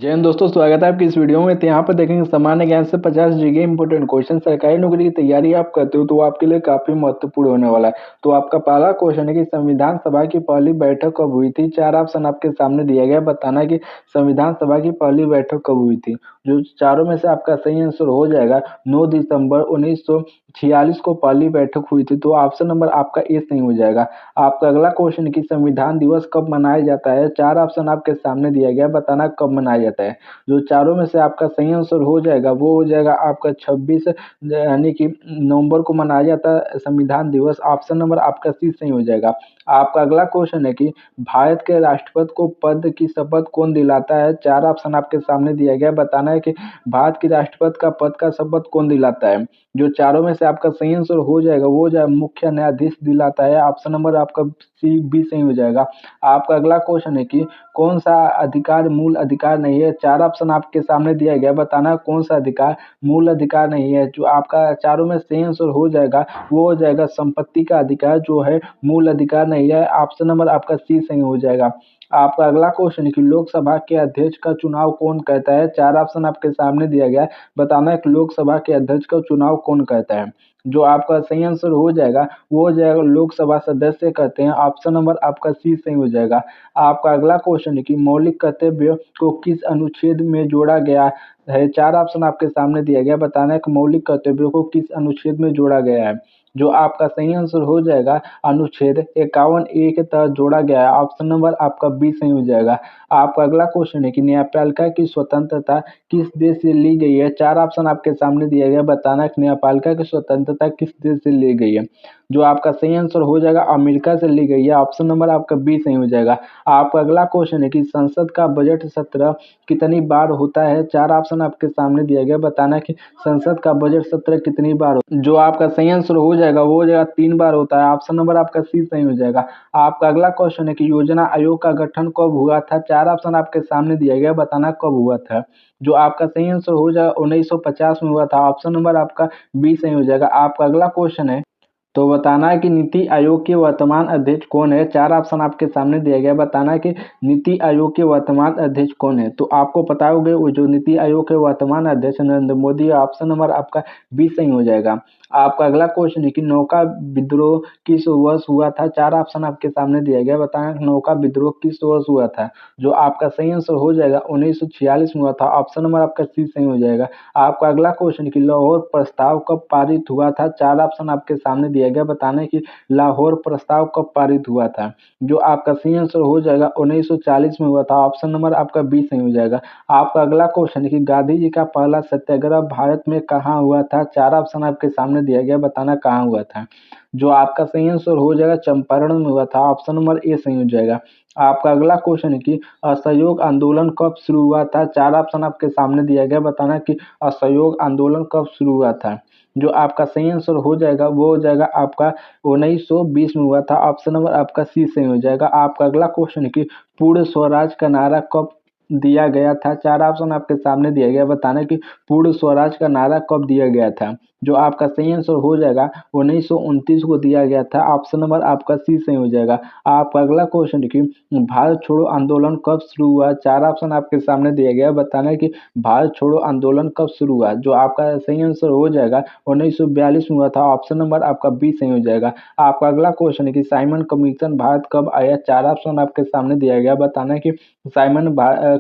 जय हिंद दोस्तों, स्वागत है आपकी इस वीडियो में। तो यहाँ पर देखेंगे सामान्य ज्ञान से 50 जीके इंपोर्टेंट क्वेश्चन। सरकारी नौकरी की तैयारी आप करते हो तो वो आपके लिए काफी महत्वपूर्ण होने वाला है। तो आपका पहला क्वेश्चन है कि संविधान सभा की पहली बैठक कब हुई थी। चार ऑप्शन आपके सामने दिया गया, बताना कि संविधान सभा की पहली बैठक कब हुई थी। जो चारों में से आपका सही आंसर हो जाएगा 9 दिसंबर 1946 को पहली बैठक हुई थी। तो ऑप्शन नंबर आपका ए सही हो जाएगा। आपका अगला क्वेश्चन है कि संविधान दिवस कब मनाया जाता है। चार ऑप्शन आपके सामने दिया गया, बताना कब मनाया जाता है। जो चारों में से आपका सही आंसर हो जाएगा वो हो जाएगा आपका 26 यानी कि नवंबर को मनाया जाता है संविधान दिवस। ऑप्शन नंबर आपका सी सही हो जाएगा। आपका अगला क्वेश्चन है कि भारत के राष्ट्रपति को पद की शपथ कौन दिलाता है। चार ऑप्शन आपके सामने दिया गया, बताना है कि भारत के राष्ट्रपति का पद का शपथ कौन दिलाता है। जो चारों में से आपका सही आंसर हो जाएगा वो जाए मुख्य न्यायाधीश दिलाता है। ऑप्शन नंबर आपका सी बी सही हो जाएगा। आपका अगला क्वेश्चन है कि कौन सा अधिकार मूल अधिकार नहीं है। चार ऑप्शन आपके सामने दिया गया, बताना कौन सा अधिकार मूल अधिकार नहीं है। जो आपका चारों में सही आंसर हो जाएगा वो हो जाएगा संपत्ति का अधिकार जो है मूल अधिकार नहीं है। ऑप्शन नंबर आपका सी सही हो जाएगा। आपका अगला क्वेश्चन है कि लोकसभा के अध्यक्ष का चुनाव कौन करता है। चार ऑप्शन आपके सामने दिया गया है, बताना है कि लोकसभा के अध्यक्ष का चुनाव कौन करता है। जो आपका सही आंसर हो जाएगा वो हो जाएगा लोकसभा सदस्य करते हैं। ऑप्शन नंबर आपका सी सही हो जाएगा। आपका अगला क्वेश्चन है कि मौलिक कर्तव्य को किस अनुच्छेद में जोड़ा गया है। चार ऑप्शन आपके सामने दिया गया, बताना है कि मौलिक कर्तव्यों को किस अनुच्छेद में जोड़ा गया है। जो आपका सही आंसर हो जाएगा अनुच्छेद 51A के तहत जोड़ा गया है। ऑप्शन नंबर आपका बी सही हो जाएगा। आपका अगला क्वेश्चन है कि न्यायपालिका की स्वतंत्रता किस देश से ली गई है। चार ऑप्शन आपके सामने दिया गया, बताना कि न्यायपालिका की स्वतंत्रता किस देश से ली गई है। जो आपका सही आंसर हो जाएगा अमेरिका से ली गई है। ऑप्शन नंबर आपका बी सही हो जाएगा। आपका अगला क्वेश्चन है कि संसद का बजट सत्र कितनी बार होता है। चार ऑप्शन आपके सामने दिया गया, बताना कि संसद का बजट सत्र कितनी बार होता है। जो आपका सही आंसर हो जाएगा वो हो जाएगा 3 बार होता है। ऑप्शन नंबर आपका सी सही हो जाएगा। आपका अगला क्वेश्चन है कि योजना आयोग का गठन कब हुआ था। चार ऑप्शन आपके सामने दिया गया, बताना कब हुआ था। जो आपका सही आंसर हो जाएगा 1950 में हुआ था। ऑप्शन नंबर आपका बी सही हो जाएगा। आपका अगला क्वेश्चन है तो बताना है कि नीति आयोग के वर्तमान अध्यक्ष कौन है। चार ऑप्शन आपके सामने दिया गया, बताना है कि नीति आयोग के वर्तमान अध्यक्ष कौन है। तो आपको पता होगा वो जो नीति आयोग के वर्तमान अध्यक्ष नरेंद्र मोदी है। ऑप्शन नंबर आपका बी सही हो जाएगा। आपका अगला क्वेश्चन है कि नौका विद्रोह किस वर्ष हुआ था। चार ऑप्शन आपके सामने दिया गया, बताना नौका विद्रोह किस वर्ष हुआ था। जो आपका सही आंसर हो जाएगा 1946 में हुआ था। ऑप्शन नंबर आपका सी सही हो जाएगा। आपका अगला क्वेश्चन कि लाहौर प्रस्ताव कब पारित हुआ था। चार ऑप्शन आपके सामने दिया गया, बताना है कि लाहौर प्रस्ताव कब पारित हुआ था। जो आपका सही आंसर हो जाएगा 1940 में हुआ था। ऑप्शन नंबर आपका बी सही हो जाएगा। आपका अगला क्वेश्चन है कि गांधी जी का पहला सत्याग्रह भारत में कहाँ हुआ था। चार ऑप्शन आपके सामने दिया गया, बताना कहाँ हुआ था। जो आपका सही आंसर हो जाएगा चंपारण में हुआ था। ऑप्शन नंबर ए सही हो जाएगा। आपका अगला क्वेश्चन है कि असहयोग आंदोलन कब शुरू हुआ था। चार ऑप्शन आपके सामने दिया गया, बताना कि असहयोग आंदोलन कब शुरू हुआ था। जो आपका सही आंसर हो जाएगा वो हो जाएगा आपका 1920 में हुआ था। ऑप्शन नंबर आपका सी सही हो जाएगा। आपका अगला क्वेश्चन है कि पूर्ण स्वराज का नारा कब दिया गया था। चार ऑप्शन आपके सामने दिया गया, बताना कि पूर्ण स्वराज का नारा कब दिया गया था। जो आपका सही आंसर हो जाएगा 1929 को दिया गया था। ऑप्शन नंबर आपका सी सही हो जाएगा। आपका अगला क्वेश्चन है कि भारत छोड़ो आंदोलन कब शुरू हुआ। चार ऑप्शन आपके सामने दिया गया, बताना है कि भारत छोड़ो आंदोलन कब शुरू हुआ। जो आपका सही आंसर हो जाएगा 1942 में हुआ था। ऑप्शन नंबर आपका बी सही हो जाएगा। आपका अगला क्वेश्चन है कि साइमन कमीशन भारत कब आया। चार ऑप्शन आपके सामने दिया गया, बताना है कि साइमन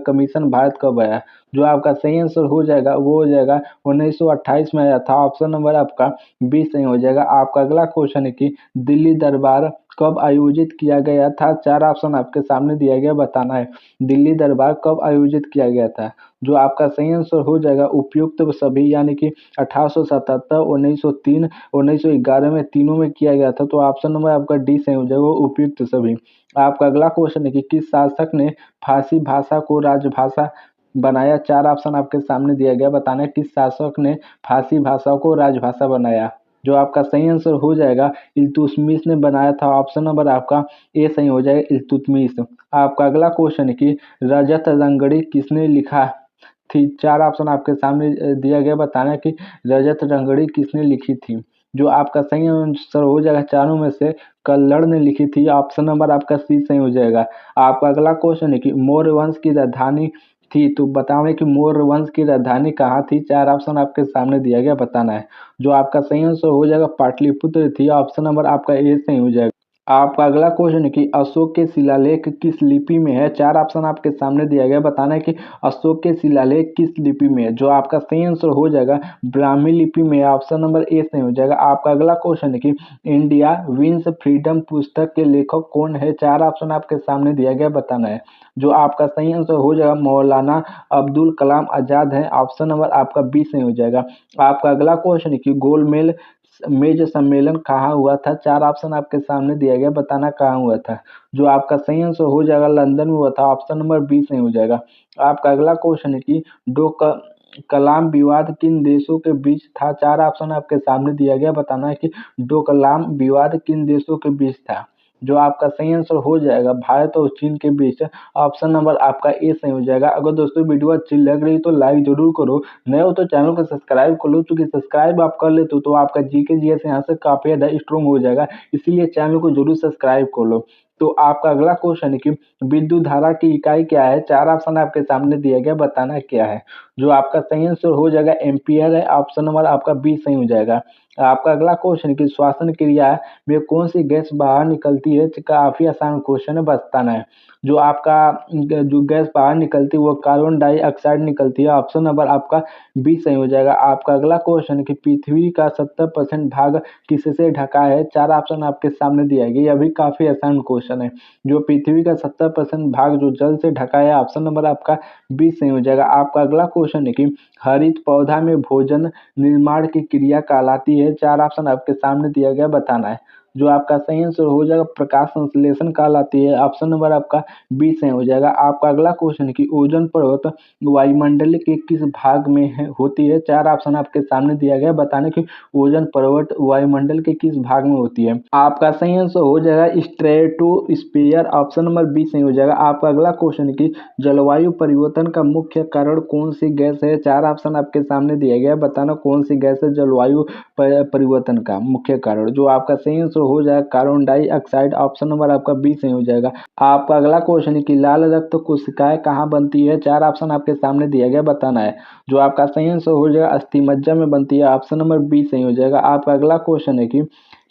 कमीशन भारत कब आया। जो आपका सही आंसर हो जाएगा वो हो जाएगा 1928 में आया था। ऑप्शन नंबर आपका बी सही हो जाएगा। आपका अगला क्वेश्चन है कि दिल्ली दरबार कब आयोजित किया गया था। चार ऑप्शन आपके सामने दिया गया, बताना है दिल्ली दरबार कब आयोजित किया गया था। जो आपका सही आंसर हो जाएगा उपयुक्त सभी यानी कि 1877, 1903, 1911 में तीनों में किया गया था। तो ऑप्शन नंबर आपका डी सही हो जाएगा उपयुक्त सभी। आपका अगला क्वेश्चन है कि किस शासक ने फारसी भाषा को राजभाषा बनाया। चार ऑप्शन आपके सामने दिया गया, बताना है किस शासक ने फारसी भाषा को राजभाषा बनाया। जो आपका सही आंसर हो जाएगा इल्तुतमिश ने बनाया था। ऑप्शन नंबर आपका ए सही हो जाएगा इल्तुतमिश। आपका अगला क्वेश्चन है कि रजत रंगड़ी किसने लिखा थी। चार ऑप्शन आपके सामने दिया गया, बताना है कि रजत रंगड़ी किसने लिखी थी। जो आपका सही आंसर हो जाएगा चारों में से कल्लड़ ने लिखी थी। ऑप्शन नंबर आपका सी सही हो जाएगा। आपका अगला क्वेश्चन है कि मौर्य वंश की राजधानी थी। तो बतावें कि मौर्य वंश की राजधानी कहाँ थी? 4 ऑप्शन आपके सामने दिया गया, बताना है। जो आपका सही आंसर हो जाएगा पाटलिपुत्र थी। ऑप्शन नंबर आपका ए सही हो जाएगा। आपका अगला क्वेश्चन है कि अशोक के शिलालेख किस लिपि में है? 4 ऑप्शन आपके सामने दिया गया, बताना है कि अशोक के शिलालेख किस लिपि में है? जो आपका सही आंसर हो जाएगा ब्राह्मी लिपि में है। ऑप्शन नंबर ए सही हो जाएगा। आपका अगला क्वेश्चन है कि इंडिया विंस फ्रीडम पुस्तक के लेखक कौन है? 4 ऑप्शन आपके सामने दिया गया, बताना है। जो आपका सही आंसर हो जाएगा मौलाना अब्दुल कलाम आजाद है। ऑप्शन नंबर आपका बी सही हो जाएगा। आपका अगला क्वेश्चन है कि गोलमेज मेज सम्मेलन कहाँ हुआ था? 4 ऑप्शन आपके सामने दिया गया, बताना कहाँ हुआ था। जो आपका सही आंसर हो जाएगा लंदन में हुआ था। ऑप्शन नंबर बी सही हो जाएगा। आपका अगला क्वेश्चन है कि कलाम विवाद किन देशों के बीच था? 4 ऑप्शन आपके सामने दिया गया, बताना है कि डोकलाम विवाद किन देशों के बीच था। जो आपका सही आंसर हो जाएगा भारत और चीन के बीच। ऑप्शन नंबर आपका ए सही हो जाएगा। अगर दोस्तों वीडियो अच्छी लग रही तो लाइक जरूर करो, नए हो तो चैनल को सब्सक्राइब कर लो, क्योंकि सब्सक्राइब आप कर लेते हो तो आपका जीके जीएस यहाँ से काफी ज्यादा स्ट्रॉन्ग हो जाएगा, इसीलिए चैनल को जरूर सब्सक्राइब कर लो। तो आपका अगला क्वेश्चन है कि विद्युत धारा की इकाई क्या है? 4 ऑप्शन आपके सामने दिया गया, बताना क्या है। जो आपका सही आंसर हो जाएगा एम्पियर है। ऑप्शन नंबर आपका बी सही हो जाएगा। आपका अगला क्वेश्चन है कि श्वसन क्रिया में कौन सी गैस बाहर निकलती है? काफी आसान क्वेश्चन है, बताना है। जो आपका जो गैस बाहर निकलती है वो कार्बन डाइऑक्साइड निकलती है। ऑप्शन नंबर आपका बी सही हो जाएगा। आपका अगला क्वेश्चन है कि पृथ्वी का 70% भाग किससे ढका है? 4 ऑप्शन आपके सामने दिया गया। यह भी काफी आसान क्वेश्चन है। जो पृथ्वी का 70% भाग जो जल से ढका है, ऑप्शन नंबर आपका बी सही हो जाएगा। आपका अगला क्वेश्चन है कि हरित पौधा में भोजन निर्माण की क्रिया कहलाती है? 4 ऑप्शन आपके सामने दिया गया, बताना है। जो आपका सही आंसर हो जाएगा प्रकाश संश्लेषण कहलाती है। ऑप्शन नंबर आपका बी सही हो जाएगा। आपका अगला क्वेश्चन है कि ओजोन परत वायुमंडल के किस भाग में होती है? 4 ऑप्शन आपके सामने दिया गया, बताने कि ओजोन परत वायुमंडल के किस भाग में होती है। आपका सही आंसर हो जाएगा स्ट्रेटोस्फीयर। ऑप्शन नंबर बी सही हो जाएगा। आपका अगला क्वेश्चन है कि जलवायु परिवर्तन का मुख्य कारण कौन सी गैस है? 4 ऑप्शन आपके सामने दिया गया, बताना कौन सी गैस है जलवायु परिवर्तन का मुख्य कारण। जो आपका सही आंसर हो जाएगा कार्बन डाइऑक्साइड। ऑप्शन नंबर आपका बी सही हो जाएगा। आपका अगला क्वेश्चन है कि लाल रक्त कोशिकाएं कहाँ बनती है? 4 ऑप्शन आपके सामने दिया गया, बताना है। जो आपका सही आंसर हो जाएगा अस्थिमज्जा में बनती है। ऑप्शन नंबर बी सही हो जाएगा। आपका अगला क्वेश्चन है कि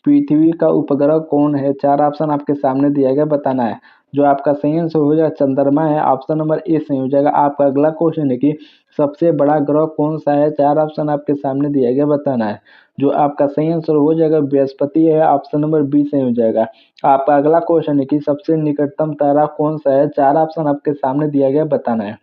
पृथ्वी का उपग्रह कौन है? 4 ऑप्शन आपके सामने दिया गया, बताना है। जो आपका सही आंसर हो जाएगा चंद्रमा है। ऑप्शन नंबर ए सही हो जाएगा। आपका अगला क्वेश्चन है कि सबसे बड़ा ग्रह कौन सा है? 4 ऑप्शन आपके सामने दिया गया, बताना है। जो आपका सही आंसर हो जाएगा बृहस्पति है। ऑप्शन नंबर बी सही हो जाएगा। आपका अगला क्वेश्चन है कि सबसे निकटतम तारा कौन सा है? 4 ऑप्शन आपके सामने दिया गया, बताना है।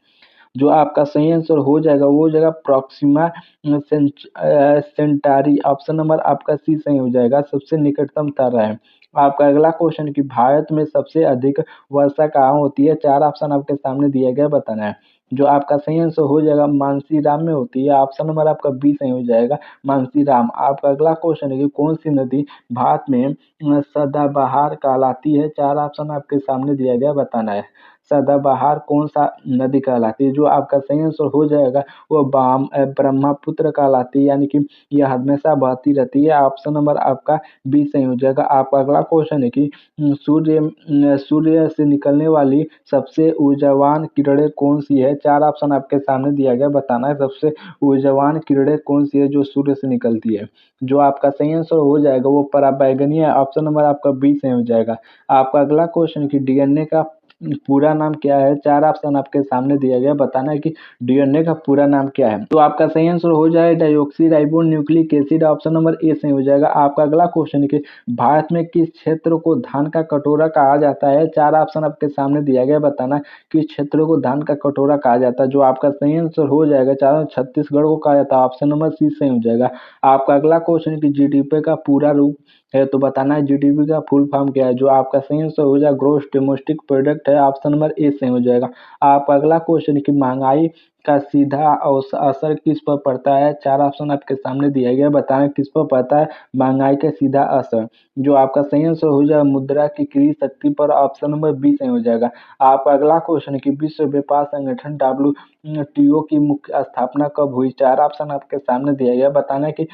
जो आपका सही आंसर हो जाएगा वो हो जाएगा प्रॉक्सिमा सेंटारी। ऑप्शन नंबर आपका सी सही हो जाएगा, सबसे निकटतम तारा है। आपका अगला क्वेश्चन कि भारत में सबसे अधिक वर्षा कहाँ होती है? 4 ऑप्शन आपके सामने दिया गया, बताना है। जो आपका सही आंसर हो जाएगा मानसीराम में होती है। ऑप्शन नंबर आपका बी सही हो जाएगा मानसीराम। आपका अगला क्वेश्चन है कि कौन सी नदी भारत में सदाबहार कहलाती है? 4 ऑप्शन आपके सामने दिया गया, बताना है। सदाबहार कौन सा नदी कहलाती है? जो आपका सही आंसर हो जाएगा वो ब्रह्मपुत्र कहलाती है, यानी कि यह हमेशा बहती रहती है। ऑप्शन नंबर आपका बी सही हो जाएगा। आपका अगला क्वेश्चन है कि सूर्य से निकलने वाली सबसे ऊर्जावान किरणें कौन सी है? 4 ऑप्शन आपके सामने दिया गया, बताना है सबसे ऊर्जावान किरणें कौन सी है जो सूर्य से निकलती है। जो आपका सही आंसर हो जाएगा वो पराबैंगनी है। ऑप्शन नंबर आपका बी सही हो जाएगा। आपका अगला क्वेश्चन है कि डीएनए का पूरा नाम क्या है? 4 ऑप्शन आपके सामने दिया गया, बताना है कि डीएनए का पूरा नाम क्या है। तो आपका सही आंसर हो जाए dioxy ribo nucleic acid. Option number A सही हो जाएगा। आपका अगला क्वेश्चन है कि भारत में किस क्षेत्र को धान का कटोरा कहा जाता है? 4 ऑप्शन आपके सामने दिया गया, बताना किस क्षेत्र को धान का कटोरा कहा जाता है। जो आपका सही आंसर हो जाएगा चारों छत्तीसगढ़ को कहा जाता है। ऑप्शन नंबर सी सही हो जाएगा। आपका अगला क्वेश्चन है कि जीडीपी का पूरा रूप है तो बताना है जीडीपी का फुल फॉर्म क्या है। जो आपका सही आंसर हो जाएगा ग्रोस डोमेस्टिक प्रोडक्ट है। ऑप्शन नंबर ए सही हो जाएगा। आपका अगला क्वेश्चन है कि महंगाई का सीधा असर किस पर पड़ता है? 4 ऑप्शन आपके सामने दिया गया, बताना किस पर पड़ता है महंगाई का सीधा असर। जो आपका सही आंसर हो जाएगा मुद्रा की क्रय शक्ति पर। ऑप्शन नंबर बी सही हो जाएगा। आपका अगला क्वेश्चन है कि विश्व व्यापार संगठन WTO की मुख्य स्थापना कब हुई? 4 ऑप्शन आपके सामने दिया गया, बताना है कि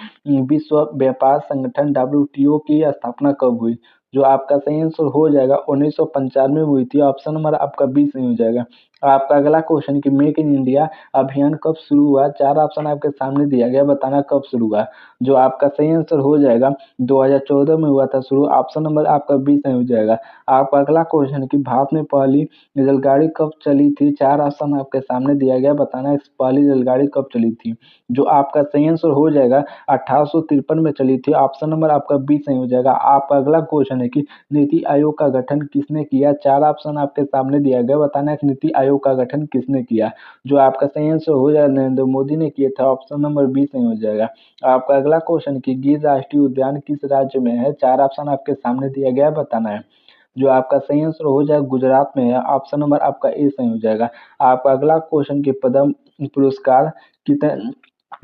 विश्व व्यापार संगठन WTO की स्थापना कब हुई। जो आपका सही आंसर हो जाएगा 1995 में हुई थी। ऑप्शन नंबर आपका बी सही हो जाएगा। आपका अगला क्वेश्चन कि मेक इन इंडिया अभियान कब शुरू हुआ? 4 ऑप्शन आपके सामने दिया गया, बताना कब शुरू हुआ? जो आपका सही आंसर हो जाएगा 2014 में हुआ था शुरू, ऑप्शन नंबर आपका बी सही हो जाएगा। आपका अगला क्वेश्चन कि भारत में पहली रेलगाड़ी कब चली थी? 4 ऑप्शन आपके सामने दिया गया, बताना इस पहली रेलगाड़ी कब चली थी? जो आपका सही आंसर हो जाएगा 1853 में चली थी, ऑप्शन नंबर आपका बी सही हो जाएगा। आपका अगला क्वेश्चन है कि नीति आयोग का गठन किसने किया? 4 ऑप्शन आपके सामने दिया गया, बताना है नीति आयोग का गठन किसने किया? जो आपका सही आंसर हो जाएगा नरेंद्र मोदी ने किया था, ऑप्शन नंबर बी सही हो जाएगा। आपका अगला क्वेश्चन कि गिर राष्ट्रीय उद्यान किस राज्य में है? 4 ऑप्शन आपके सामने दिया गया है, बताना है। जो आपका सही आंसर हो जाएगा गुजरात में है, ऑप्शन नंबर आपका ए सही हो जाएगा। आपका अगला क्वेश्चन कि पद्म पुरस्कार कितने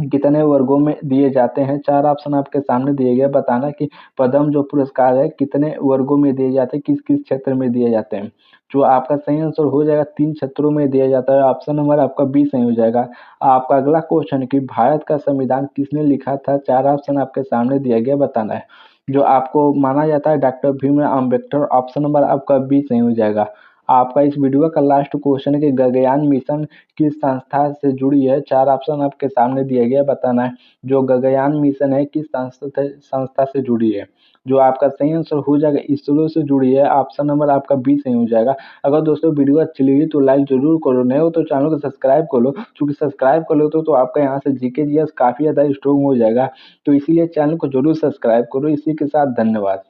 कितने वर्गों में दिए जाते हैं? 4 ऑप्शन आपके सामने दिए गए, बताना कि पद्म जो पुरस्कार है कितने वर्गों में दिए जाते हैं, किस-किस क्षेत्र में दिए जाते हैं? जो आपका सही आंसर हो जाएगा 3 क्षेत्रों में दिया जाता है, ऑप्शन नंबर आपका बी सही हो जाएगा। आपका अगला क्वेश्चन कि भारत का संविधान किसने लिखा था? 4 ऑप्शन आपके सामने दिया गया, बताना है। जो आपको माना जाता है doctor Bhimrao Ambedkar, option number आपका बी सही हो जाएगा। आपका इस वीडियो का लास्ट क्वेश्चन है कि गगनयान मिशन किस संस्था से जुड़ी है? 4 ऑप्शन आपके सामने दिया गया है, बताना है। जो गगनयान मिशन है किस संस्था से जुड़ी है? जो आपका सही आंसर हो जाएगा इसरो से जुड़ी है, ऑप्शन नंबर आपका बी सही हो जाएगा। अगर दोस्तों वीडियो अच्छी लगी तो लाइक ज़रूर करो, नए हो तो चैनल को सब्सक्राइब कर लो, चूँकि सब्सक्राइब कर लो तो आपका यहाँ से जीके जीएस काफ़ी ज़्यादा स्ट्रॉन्ग हो जाएगा। तो इसीलिए चैनल को ज़रूर सब्सक्राइब करो। इसी के साथ धन्यवाद।